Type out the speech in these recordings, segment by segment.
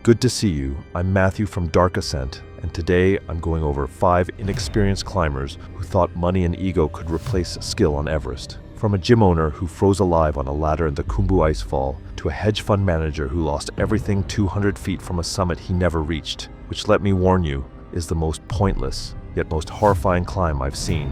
Good to see you. I'm Matthew from Dark Ascent, and today I'm going over 5 inexperienced climbers who thought money and ego could replace skill on Everest. From a gym owner who froze alive on a ladder in the Khumbu Icefall, to a hedge fund manager who lost everything 200 feet from a summit he never reached, which, let me warn you, is the most pointless, yet most horrifying climb I've seen.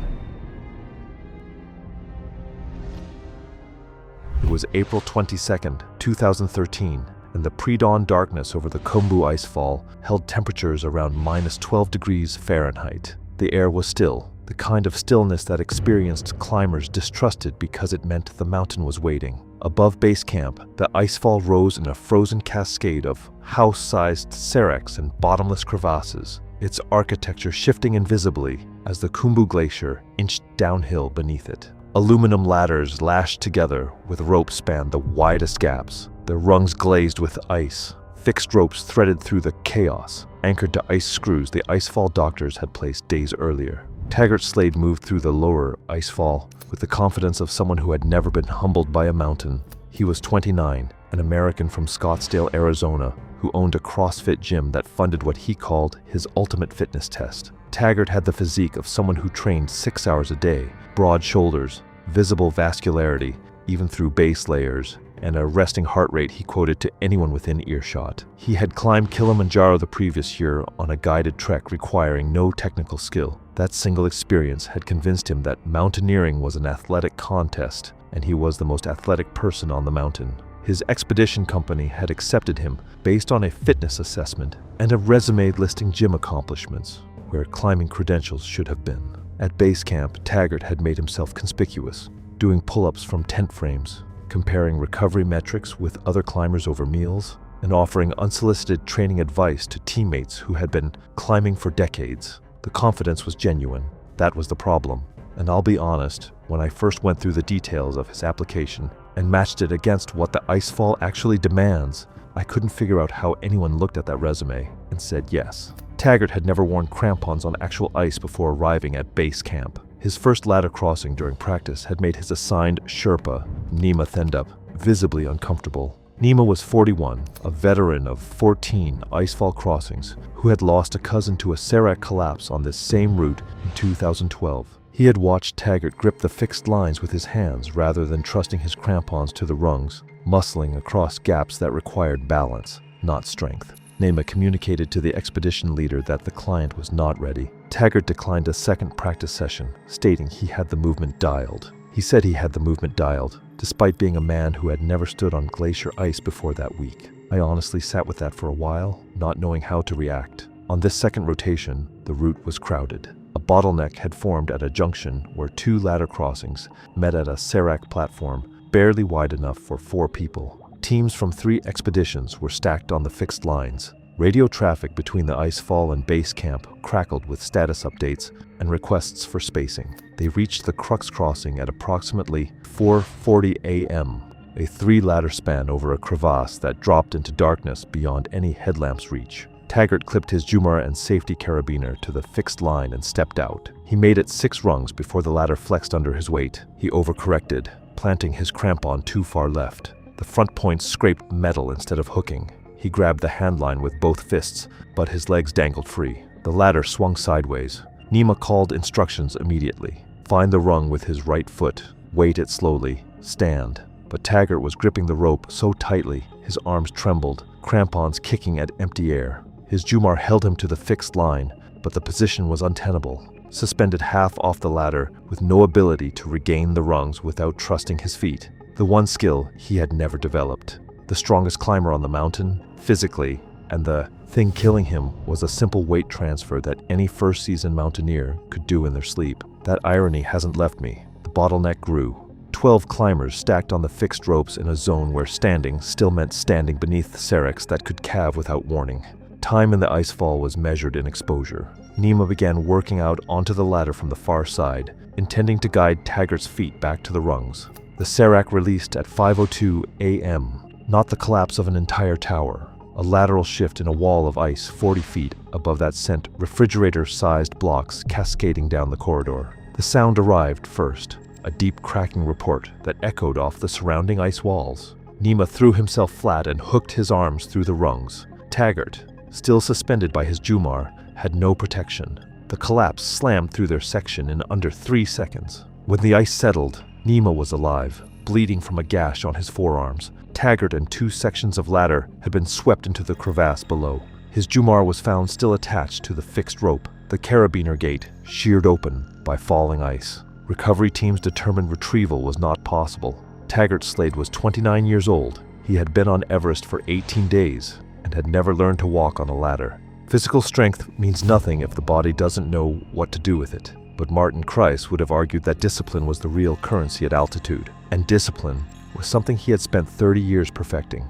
It was April 22nd, 2013, and the pre-dawn darkness over the Khumbu Icefall held temperatures around -12 degrees Fahrenheit. The air was still, the kind of stillness that experienced climbers distrusted because it meant the mountain was waiting. Above base camp, the icefall rose in a frozen cascade of house-sized seracs and bottomless crevasses, its architecture shifting invisibly as the Khumbu Glacier inched downhill beneath it. Aluminum ladders lashed together with ropes spanned the widest gaps, their rungs glazed with ice. Fixed ropes threaded through the chaos, anchored to ice screws the icefall doctors had placed days earlier. Tagert Slade moved through the lower icefall with the confidence of someone who had never been humbled by a mountain. He was 29, an American from Scottsdale, Arizona, who owned a CrossFit gym that funded what he called his ultimate fitness test. Tagert had the physique of someone who trained 6 hours a day, broad shoulders, visible vascularity, even through base layers, and a resting heart rate he quoted to anyone within earshot. He had climbed Kilimanjaro the previous year on a guided trek requiring no technical skill. That single experience had convinced him that mountaineering was an athletic contest, and he was the most athletic person on the mountain. His expedition company had accepted him based on a fitness assessment and a resume listing gym accomplishments, where climbing credentials should have been. At base camp, Tagert had made himself conspicuous, doing pull-ups from tent frames, comparing recovery metrics with other climbers over meals, and offering unsolicited training advice to teammates who had been climbing for decades. The confidence was genuine. That was the problem. And I'll be honest, when I first went through the details of his application and matched it against what the icefall actually demands, I couldn't figure out how anyone looked at that resume and said yes. Tagert had never worn crampons on actual ice before arriving at base camp. His first ladder crossing during practice had made his assigned Sherpa, Nima Thendup, visibly uncomfortable. Nima was 41, a veteran of 14 icefall crossings, who had lost a cousin to a serac collapse on this same route in 2012. He had watched Tagert grip the fixed lines with his hands rather than trusting his crampons to the rungs, muscling across gaps that required balance, not strength. Nima communicated to the expedition leader that the client was not ready. Tagert declined a second practice session, stating he had the movement dialed. He said he had the movement dialed, despite being a man who had never stood on glacier ice before that week. I honestly sat with that for a while, not knowing how to react. On this second rotation, the route was crowded. A bottleneck had formed at a junction where 2 ladder crossings met at a serac platform barely wide enough for 4 people. Teams from 3 expeditions were stacked on the fixed lines. Radio traffic between the icefall and base camp crackled with status updates and requests for spacing. They reached the crux crossing at approximately 4:40 a.m., a 3-ladder span over a crevasse that dropped into darkness beyond any headlamp's reach. Tagert clipped his Jumar and safety carabiner to the fixed line and stepped out. He made it 6 rungs before the ladder flexed under his weight. He overcorrected, planting his crampon too far left. The front points scraped metal instead of hooking. He grabbed the handline with both fists, but his legs dangled free. The ladder swung sideways. Nima called instructions immediately. Find the rung with his right foot, weight it slowly, stand. But Tagert was gripping the rope so tightly, his arms trembled, crampons kicking at empty air. His Jumar held him to the fixed line, but the position was untenable. Suspended half off the ladder, with no ability to regain the rungs without trusting his feet. The one skill he had never developed. The strongest climber on the mountain, physically, and the thing killing him was a simple weight transfer that any first-season mountaineer could do in their sleep. That irony hasn't left me. The bottleneck grew. 12 climbers stacked on the fixed ropes in a zone where standing still meant standing beneath seracs that could calve without warning. Time in the icefall was measured in exposure. Nima began working out onto the ladder from the far side, intending to guide Tagert's feet back to the rungs. The serac released at 5:02 a.m., not the collapse of an entire tower. A lateral shift in a wall of ice 40 feet above that sent refrigerator-sized blocks cascading down the corridor. The sound arrived first, a deep cracking report that echoed off the surrounding ice walls. Nima threw himself flat and hooked his arms through the rungs. Tagert, still suspended by his Jumar, had no protection. The collapse slammed through their section in under 3 seconds. When the ice settled, Nima was alive, bleeding from a gash on his forearms. Tagert and 2 sections of ladder had been swept into the crevasse below. His Jumar was found still attached to the fixed rope, the carabiner gate sheared open by falling ice. Recovery teams determined retrieval was not possible. Tagert Slade was 29 years old. He had been on Everest for 18 days and had never learned to walk on a ladder. Physical strength means nothing if the body doesn't know what to do with it. But Martin Kreis would have argued that discipline was the real currency at altitude, and discipline was something he had spent 30 years perfecting.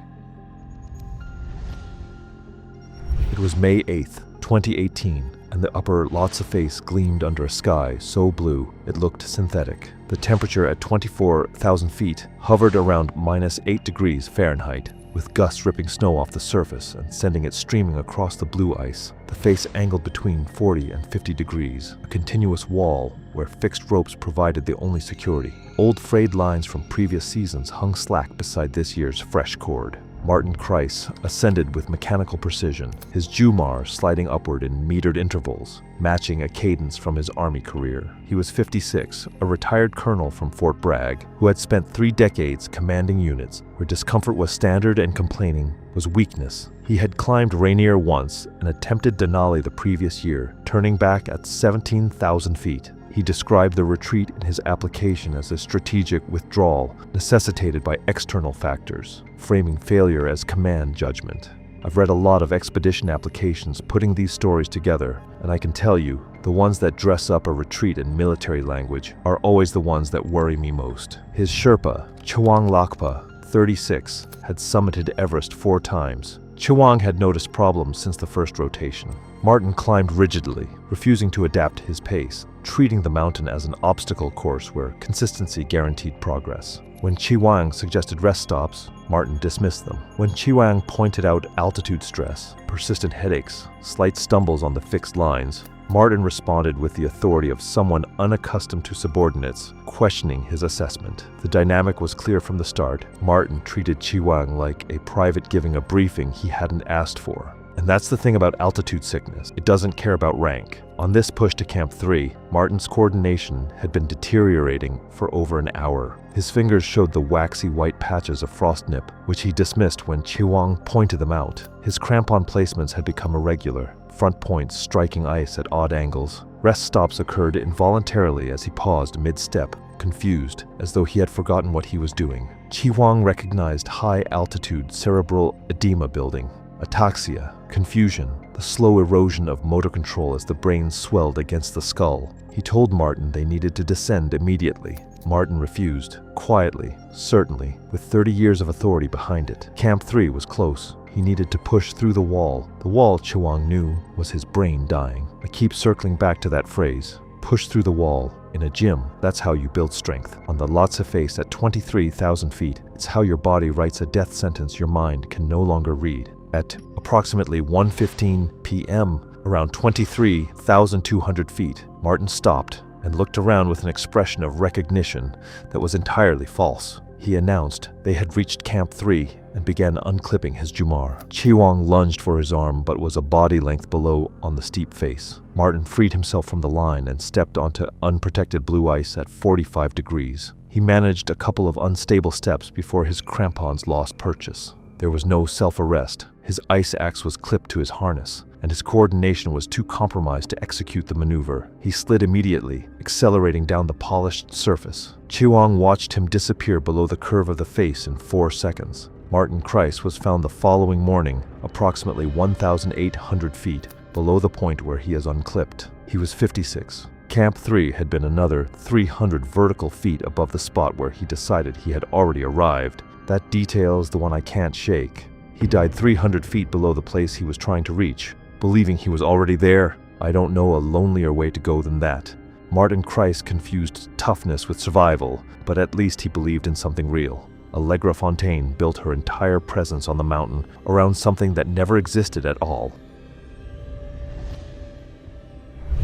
It was May 8th, 2018, and the upper Lhotse gleamed under a sky so blue it looked synthetic. The temperature at 24,000 feet hovered around -8 degrees Fahrenheit, with gusts ripping snow off the surface and sending it streaming across the blue ice. The face angled between 40 and 50 degrees, a continuous wall where fixed ropes provided the only security. Old frayed lines from previous seasons hung slack beside this year's fresh cord. Martin Kreis ascended with mechanical precision, his Jumar sliding upward in metered intervals, matching a cadence from his army career. He was 56, a retired colonel from Fort Bragg, who had spent 3 decades commanding units where discomfort was standard and complaining was weakness. He had climbed Rainier once and attempted Denali the previous year, turning back at 17,000 feet. He described the retreat in his application as a strategic withdrawal necessitated by external factors, framing failure as command judgment. I've read a lot of expedition applications putting these stories together, and I can tell you, the ones that dress up a retreat in military language are always the ones that worry me most. His Sherpa, Chewang Lakpa, 36, had summited Everest 4 times. Chewang had noticed problems since the first rotation. Martin climbed rigidly, refusing to adapt his pace, treating the mountain as an obstacle course where consistency guaranteed progress. When Chewang suggested rest stops, Martin dismissed them. When Chewang pointed out altitude stress, persistent headaches, slight stumbles on the fixed lines, Martin responded with the authority of someone unaccustomed to subordinates, questioning his assessment. The dynamic was clear from the start. Martin treated Chewang like a private giving a briefing he hadn't asked for. And that's the thing about altitude sickness. It doesn't care about rank. On this push to Camp 3, Martin's coordination had been deteriorating for over an hour. His fingers showed the waxy white patches of frost nip, which he dismissed when Chewang pointed them out. His crampon placements had become irregular, front points striking ice at odd angles. Rest stops occurred involuntarily as he paused mid-step, confused, as though he had forgotten what he was doing. Chewang recognized high-altitude cerebral edema building, ataxia, confusion, the slow erosion of motor control as the brain swelled against the skull. He told Martin they needed to descend immediately. Martin refused, quietly, certainly, with 30 years of authority behind it. Camp 3 was close. He needed to push through the wall. The wall, Chewang knew, was his brain dying. I keep circling back to that phrase. Push through the wall. In a gym, that's how you build strength. On the Lhotse face at 23,000 feet, it's how your body writes a death sentence your mind can no longer read. At approximately 1:15 p.m., around 23,200 feet, Martin stopped and looked around with an expression of recognition that was entirely false. He announced they had reached Camp 3 and began unclipping his Jumar. Chewang lunged for his arm but was a body length below on the steep face. Martin freed himself from the line and stepped onto unprotected blue ice at 45 degrees. He managed a couple of unstable steps before his crampons lost purchase. There was no self-arrest. His ice axe was clipped to his harness, and his coordination was too compromised to execute the maneuver. He slid immediately, accelerating down the polished surface. Chewang watched him disappear below the curve of the face in 4 seconds. Martin Kreis was found the following morning, approximately 1,800 feet below the point where he is unclipped. He was 56. Camp 3 had been another 300 vertical feet above the spot where he decided he had already arrived. That detail is the one I can't shake. He died 300 feet below the place he was trying to reach. Believing he was already there, I don't know a lonelier way to go than that. Martin Kreis confused toughness with survival, but at least he believed in something real. Allegra Fontaine built her entire presence on the mountain around something that never existed at all.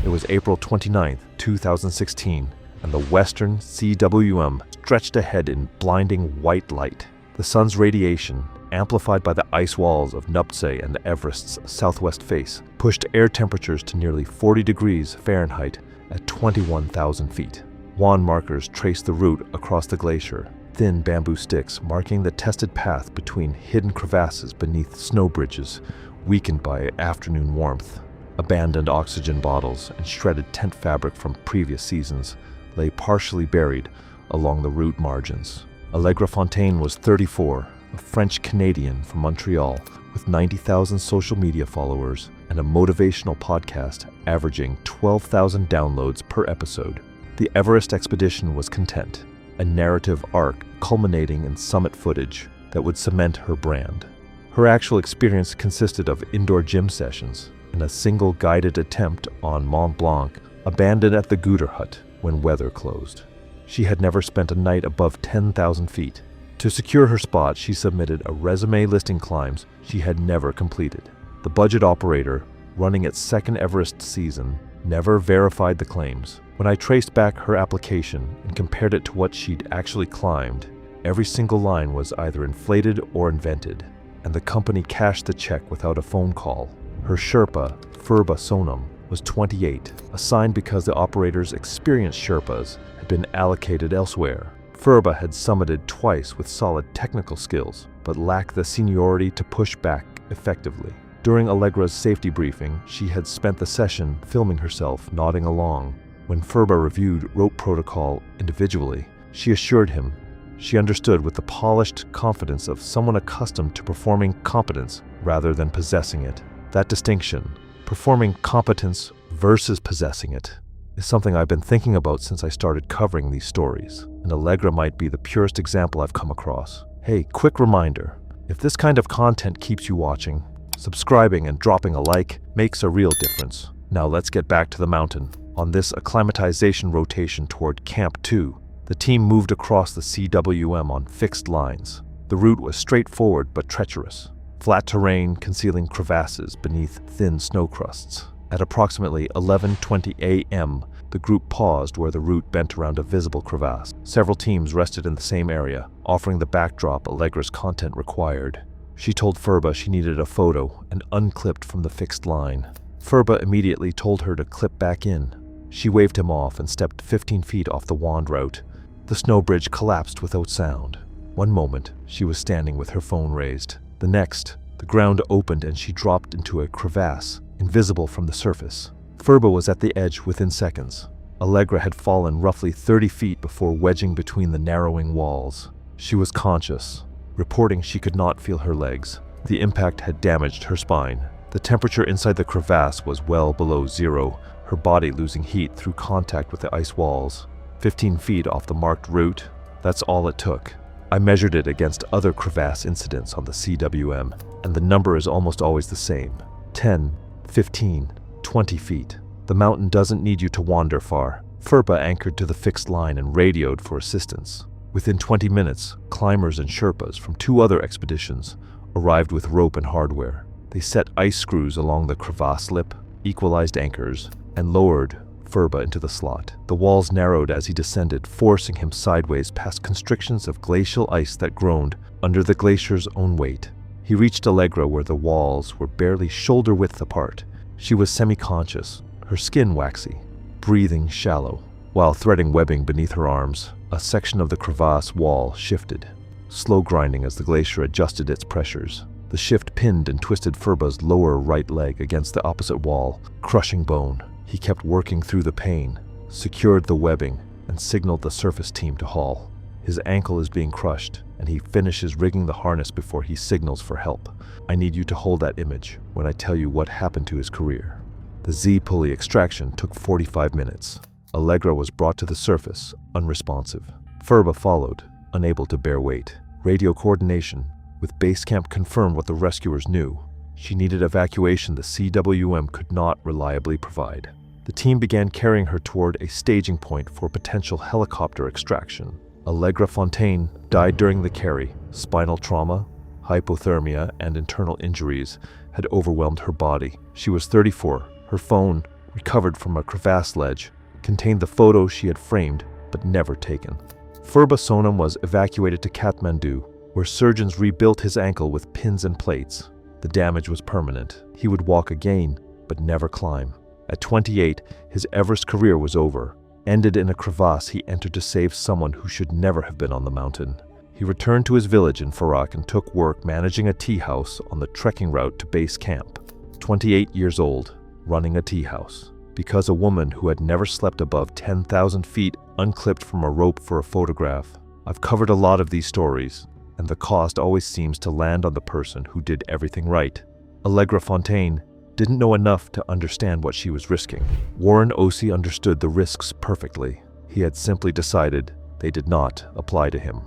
It was April 29, 2016, and the western CWM stretched ahead in blinding white light. The sun's radiation, amplified by the ice walls of Nuptse and Everest's southwest face, pushed air temperatures to nearly 40 degrees Fahrenheit at 21,000 feet. Wand markers traced the route across the glacier, thin bamboo sticks marking the tested path between hidden crevasses beneath snow bridges weakened by afternoon warmth. Abandoned oxygen bottles and shredded tent fabric from previous seasons lay partially buried along the route margins. Allegra Fontaine was 34, a French-Canadian from Montreal with 90,000 social media followers and a motivational podcast averaging 12,000 downloads per episode. The Everest expedition was content, a narrative arc culminating in summit footage that would cement her brand. Her actual experience consisted of indoor gym sessions and a single guided attempt on Mont Blanc, abandoned at the Guder Hut when weather closed. She had never spent a night above 10,000 feet. To secure her spot, she submitted a resume listing climbs she had never completed. The budget operator, running its second Everest season, never verified the claims. When I traced back her application and compared it to what she'd actually climbed, every single line was either inflated or invented, and the company cashed the check without a phone call. Her Sherpa, Furba Sonam, was 28, assigned because the operator's experienced Sherpas had been allocated elsewhere. Furba had summited twice with solid technical skills, but lacked the seniority to push back effectively. During Allegra's safety briefing, she had spent the session filming herself nodding along. When Furba reviewed rope protocol individually, she assured him she understood with the polished confidence of someone accustomed to performing competence rather than possessing it. That distinction, performing competence versus possessing it, is something I've been thinking about since I started covering these stories, and Allegra might be the purest example I've come across. Hey, quick reminder, if this kind of content keeps you watching, subscribing and dropping a like makes a real difference. Now let's get back to the mountain. On this acclimatization rotation toward Camp 2, the team moved across the CWM on fixed lines. The route was straightforward but treacherous. Flat terrain concealing crevasses beneath thin snow crusts. At approximately 11:20 a.m., the group paused where the route bent around a visible crevasse. Several teams rested in the same area, offering the backdrop Allegra's content required. She told Furba she needed a photo and unclipped from the fixed line. Furba immediately told her to clip back in. She waved him off and stepped 15 feet off the wand route. The snow bridge collapsed without sound. One moment, she was standing with her phone raised. The next, the ground opened and she dropped into a crevasse, invisible from the surface. Furba was at the edge within seconds. Allegra had fallen roughly 30 feet before wedging between the narrowing walls. She was conscious, reporting she could not feel her legs. The impact had damaged her spine. The temperature inside the crevasse was well below zero, her body losing heat through contact with the ice walls. 15 feet off the marked route, that's all it took. I measured it against other crevasse incidents on the CWM, and the number is almost always the same. 10, 15, 20 feet. The mountain doesn't need you to wander far. Furba anchored to the fixed line and radioed for assistance. Within 20 minutes, climbers and Sherpas from 2 other expeditions arrived with rope and hardware. They set ice screws along the crevasse lip, equalized anchors, and lowered Furba into the slot. The walls narrowed as he descended, forcing him sideways past constrictions of glacial ice that groaned under the glacier's own weight. He reached Allegra where the walls were barely shoulder-width apart. She was semi-conscious, her skin waxy, breathing shallow. While threading webbing beneath her arms, a section of the crevasse wall shifted, slow grinding as the glacier adjusted its pressures. The shift pinned and twisted Furba's lower right leg against the opposite wall, crushing bone. He kept working through the pain, secured the webbing, and signaled the surface team to haul. His ankle is being crushed, and he finishes rigging the harness before he signals for help. I need you to hold that image when I tell you what happened to his career. The Z-pulley extraction took 45 minutes. Allegra was brought to the surface, unresponsive. Furba followed, unable to bear weight. Radio coordination with base camp confirmed what the rescuers knew. She needed evacuation the CWM could not reliably provide. The team began carrying her toward a staging point for potential helicopter extraction. Allegra Fontaine died during the carry. Spinal trauma, hypothermia, and internal injuries had overwhelmed her body. She was 34. Her phone, recovered from a crevasse ledge, contained the photo she had framed but never taken. Furba Sonam was evacuated to Kathmandu, where surgeons rebuilt his ankle with pins and plates. The damage was permanent. He would walk again, but never climb. At 28, his Everest career was over, ended in a crevasse he entered to save someone who should never have been on the mountain. He returned to his village in Farak and took work managing a tea house on the trekking route to base camp. 28 years old, running a tea house. Because a woman who had never slept above 10,000 feet unclipped from a rope for a photograph. I've covered a lot of these stories, and the cost always seems to land on the person who did everything right. Allegra Fontaine didn't know enough to understand what she was risking. Warren Ozie understood the risks perfectly. He had simply decided they did not apply to him.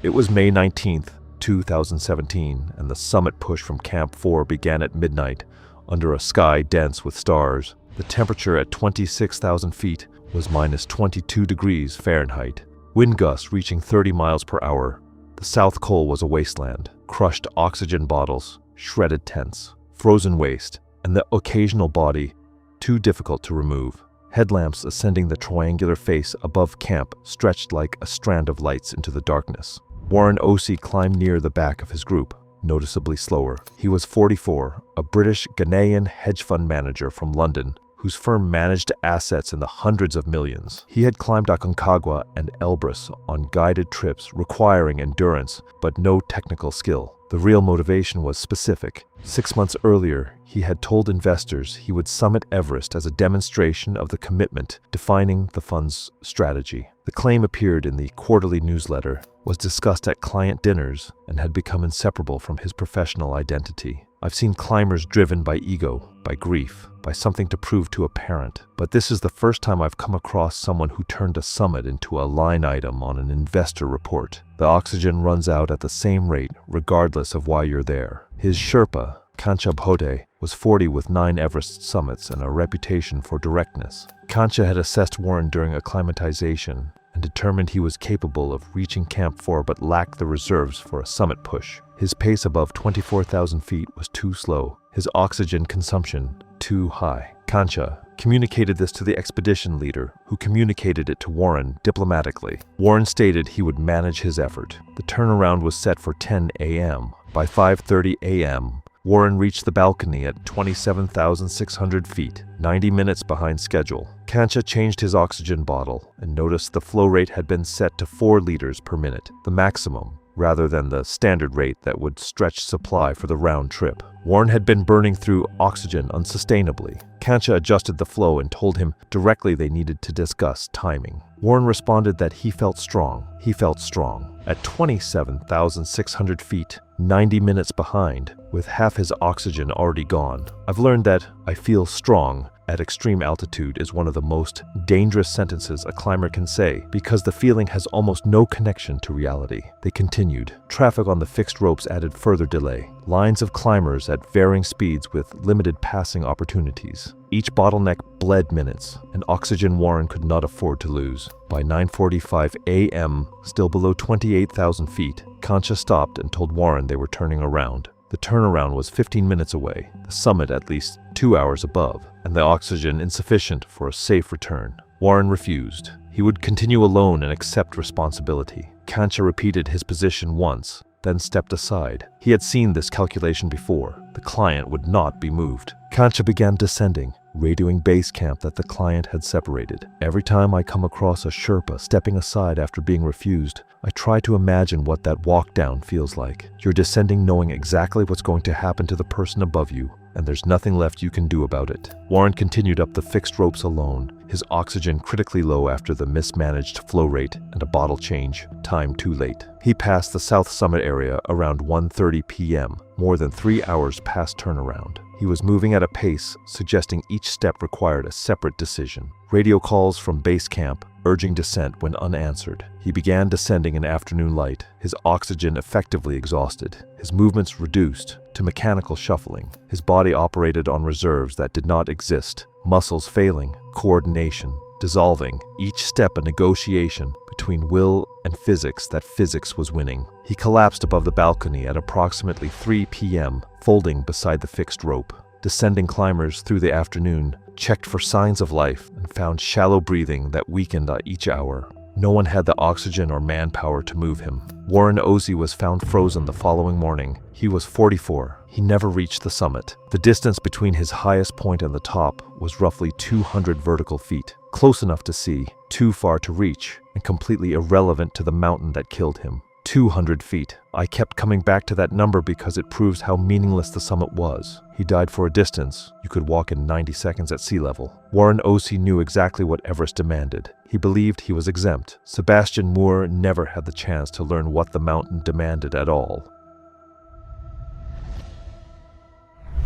It was May 19th, 2017, and the summit push from Camp 4 began at midnight under a sky dense with stars. The temperature at 26,000 feet was minus 22 degrees Fahrenheit. Wind gusts reaching 30 miles per hour. The South Col was a wasteland. Crushed oxygen bottles, shredded tents, frozen waste, and the occasional body too difficult to remove. Headlamps ascending the triangular face above camp stretched like a strand of lights into the darkness. Warren Ozie climbed near the back of his group, noticeably slower. He was 44, a British Ghanaian hedge fund manager from London, whose firm managed assets in the hundreds of millions. He had climbed Aconcagua and Elbrus on guided trips requiring endurance but no technical skill. The real motivation was specific. 6 months earlier, he had told investors he would summit Everest as a demonstration of the commitment defining the fund's strategy. The claim appeared in the quarterly newsletter, was discussed at client dinners, and had become inseparable from his professional identity. I've seen climbers driven by ego, by grief, by something to prove to a parent, but this is the first time I've come across someone who turned a summit into a line item on an investor report. The oxygen runs out at the same rate, regardless of why you're there. His Sherpa, Kancha Bhode, was 40 with 9 Everest summits and a reputation for directness. Kancha had assessed Warren during acclimatization and determined he was capable of reaching Camp 4 but lacked the reserves for a summit push. His pace above 24,000 feet was too slow, his oxygen consumption too high. Kancha communicated this to the expedition leader, who communicated it to Warren diplomatically. Warren stated he would manage his effort. The turnaround was set for 10 a.m. By 5:30 a.m., Warren reached the balcony at 27,600 feet, 90 minutes behind schedule. Kancha changed his oxygen bottle and noticed the flow rate had been set to 4 liters per minute, the maximum, rather than the standard rate that would stretch supply for the round trip. Warren had been burning through oxygen unsustainably. Kancha adjusted the flow and told him directly they needed to discuss timing. Warren responded that he felt strong. He felt strong. At 27,600 feet, 90 minutes behind, with half his oxygen already gone. I've learned that I feel strong at extreme altitude is one of the most dangerous sentences a climber can say because the feeling has almost no connection to reality. They continued. Traffic on the fixed ropes added further delay. Lines of climbers at varying speeds with limited passing opportunities. Each bottleneck bled minutes, and oxygen Warren could not afford to lose. By 9:45 a.m., still below 28,000 feet, Kancha stopped and told Warren they were turning around. The turnaround was 15 minutes away, the summit at least 2 hours above, and the oxygen insufficient for a safe return. Warren refused. He would continue alone and accept responsibility. Kancha repeated his position once, then stepped aside. He had seen this calculation before. The client would not be moved. Kancha began descending, radioing base camp that the client had separated. Every time I come across a Sherpa stepping aside after being refused, I try to imagine what that walk down feels like. You're descending knowing exactly what's going to happen to the person above you, and there's nothing left you can do about it. Warren continued up the fixed ropes alone, his oxygen critically low after the mismanaged flow rate and a bottle change, time too late. He passed the South Summit area around 1:30 p.m., more than 3 hours past turnaround. He was moving at a pace suggesting each step required a separate decision. Radio calls from base camp urging descent went unanswered. He began descending in afternoon light, his oxygen effectively exhausted, his movements reduced to mechanical shuffling. His body operated on reserves that did not exist, muscles failing, coordination dissolving, each step a negotiation between will and physics that physics was winning. He collapsed above the balcony at approximately 3 p.m., folding beside the fixed rope. Descending climbers through the afternoon checked for signs of life and found shallow breathing that weakened at each hour. No one had the oxygen or manpower to move him. Warren Ozie was found frozen the following morning. He was 44. He never reached the summit. The distance between his highest point and the top was roughly 200 vertical feet. Close enough to see, too far to reach, and completely irrelevant to the mountain that killed him. 200 feet. I kept coming back to that number because it proves how meaningless the summit was. He died for a distance you could walk in 90 seconds at sea level. Warren Ozie knew exactly what Everest demanded. He believed he was exempt. Sebastian Muir never had the chance to learn what the mountain demanded at all.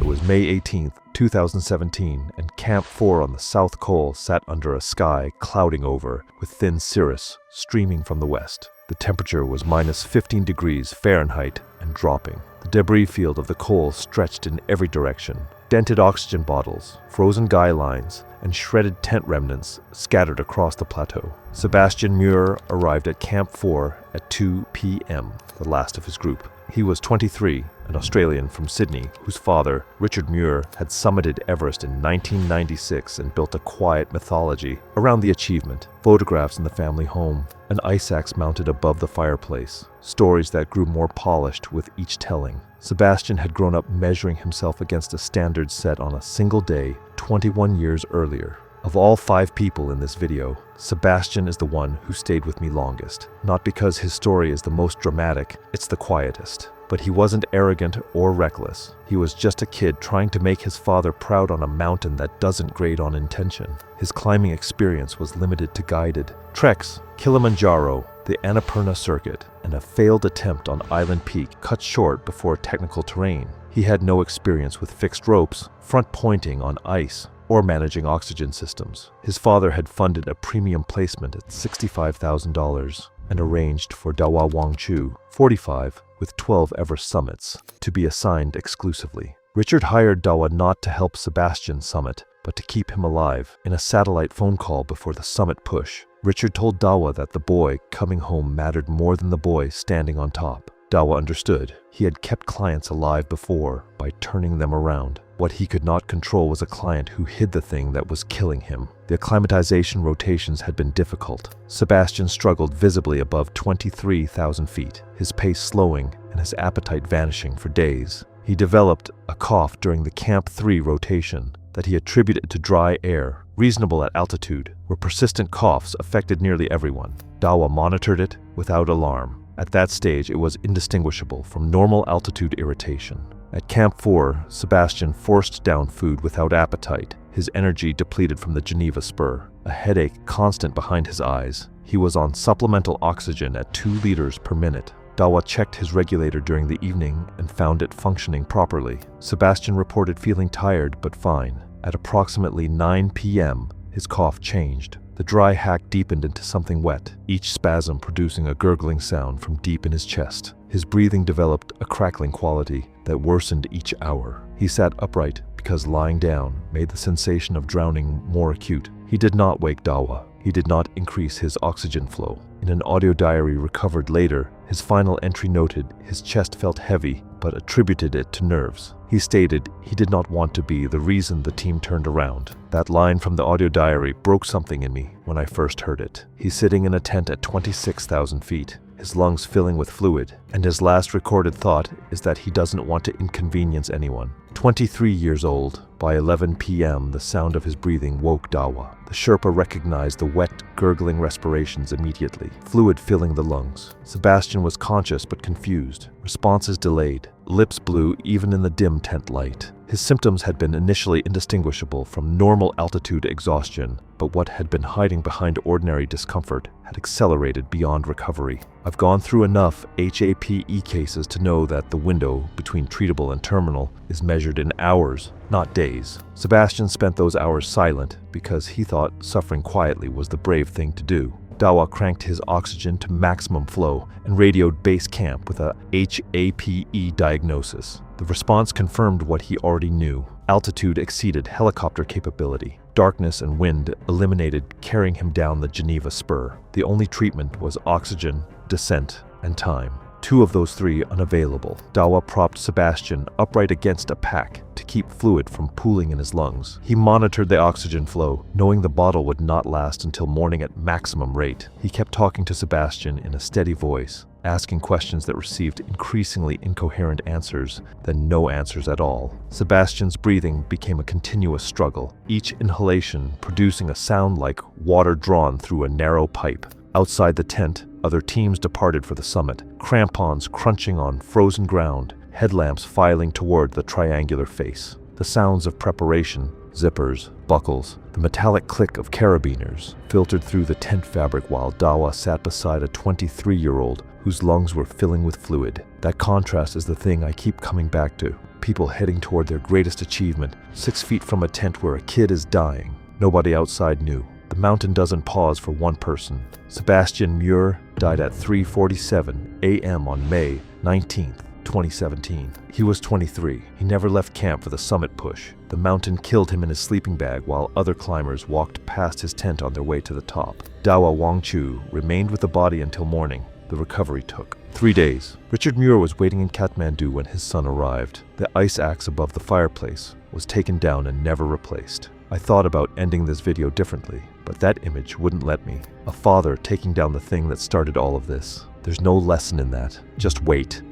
It was May 18th, 2017, and Camp 4 on the South Col sat under a sky clouding over, with thin cirrus streaming from the west. The temperature was minus 15 degrees Fahrenheit and dropping. The debris field of the col stretched in every direction. Dented oxygen bottles, frozen guy lines, and shredded tent remnants scattered across the plateau. Sebastian Muir arrived at Camp 4 at 2 p.m., the last of his group. He was 23, an Australian from Sydney, whose father, Richard Muir, had summited Everest in 1996 and built a quiet mythology around the achievement. Photographs in the family home, an ice axe mounted above the fireplace, stories that grew more polished with each telling. Sebastian had grown up measuring himself against a standard set on a single day 21 years earlier. Of all 5 people in this video, Sebastian is the one who stayed with me longest. Not because his story is the most dramatic, it's the quietest. But he wasn't arrogant or reckless. He was just a kid trying to make his father proud on a mountain that doesn't grade on intention. His climbing experience was limited to guided treks, Kilimanjaro, the Annapurna circuit, and a failed attempt on Island Peak cut short before technical terrain. He had no experience with fixed ropes, front pointing on ice, or managing oxygen systems. His father had funded a premium placement at $65,000 and arranged for Dawa Wangchu, 45, with 12 Everest summits, to be assigned exclusively. Richard hired Dawa not to help Sebastian summit, but to keep him alive. In a satellite phone call before the summit push, Richard told Dawa that the boy coming home mattered more than the boy standing on top. Dawa understood. He had kept clients alive before by turning them around. What he could not control was a client who hid the thing that was killing him. The acclimatization rotations had been difficult. Sebastian struggled visibly above 23,000 feet, his pace slowing and his appetite vanishing for days. He developed a cough during the Camp 3 rotation that he attributed to dry air, reasonable at altitude, where persistent coughs affected nearly everyone. Dawa monitored it without alarm. At that stage, it was indistinguishable from normal altitude irritation. At Camp 4, Sebastian forced down food without appetite, his energy depleted from the Geneva spur, a headache constant behind his eyes. He was on supplemental oxygen at 2 liters per minute. Dawa checked his regulator during the evening and found it functioning properly. Sebastian reported feeling tired but fine. At approximately 9 p.m., his cough changed. The dry hack deepened into something wet, each spasm producing a gurgling sound from deep in his chest. His breathing developed a crackling quality that worsened each hour. He sat upright because lying down made the sensation of drowning more acute. He did not wake Dawa. He did not increase his oxygen flow. In an audio diary recovered later, his final entry noted his chest felt heavy, but attributed it to nerves. He stated he did not want to be the reason the team turned around. That line from the audio diary broke something in me when I first heard it. He's sitting in a tent at 26,000 feet, his lungs filling with fluid, and his last recorded thought is that he doesn't want to inconvenience anyone. 23 years old, by 11 p.m. the sound of his breathing woke Dawa. The Sherpa recognized the wet, gurgling respirations immediately, fluid filling the lungs. Sebastian was conscious but confused, responses delayed, lips blue even in the dim tent light. His symptoms had been initially indistinguishable from normal altitude exhaustion, but what had been hiding behind ordinary discomfort had accelerated beyond recovery. I've gone through enough HAPE cases to know that the window between treatable and terminal is measured in hours, not days. Sebastian spent those hours silent because he thought suffering quietly was the brave thing to do. Dawa cranked his oxygen to maximum flow and radioed base camp with a HAPE diagnosis. The response confirmed what he already knew. Altitude exceeded helicopter capability. Darkness and wind eliminated carrying him down the Geneva spur. The only treatment was oxygen, descent, and time. 2 of those 3 unavailable. Dawa propped Sebastian upright against a pack to keep fluid from pooling in his lungs. He monitored the oxygen flow, knowing the bottle would not last until morning at maximum rate. He kept talking to Sebastian in a steady voice, asking questions that received increasingly incoherent answers, then no answers at all. Sebastian's breathing became a continuous struggle, each inhalation producing a sound like water drawn through a narrow pipe. Outside the tent, other teams departed for the summit, crampons crunching on frozen ground, headlamps filing toward the triangular face. The sounds of preparation, zippers, buckles, the metallic click of carabiners filtered through the tent fabric while Dawa sat beside a 23-year-old whose lungs were filling with fluid. That contrast is the thing I keep coming back to. People heading toward their greatest achievement, 6 feet from a tent where a kid is dying. Nobody outside knew. The mountain doesn't pause for one person. Sebastian Muir died at 3:47 a.m. on May 19th, 2017. He was 23. He never left camp for the summit push. The mountain killed him in his sleeping bag while other climbers walked past his tent on their way to the top. Dawa Wangchu remained with the body until morning. The recovery took 3 days. Richard Muir was waiting in Kathmandu when his son arrived. The ice axe above the fireplace was taken down and never replaced. I thought about ending this video differently, but that image wouldn't let me. A father taking down the thing that started all of this. There's no lesson in that. Just wait.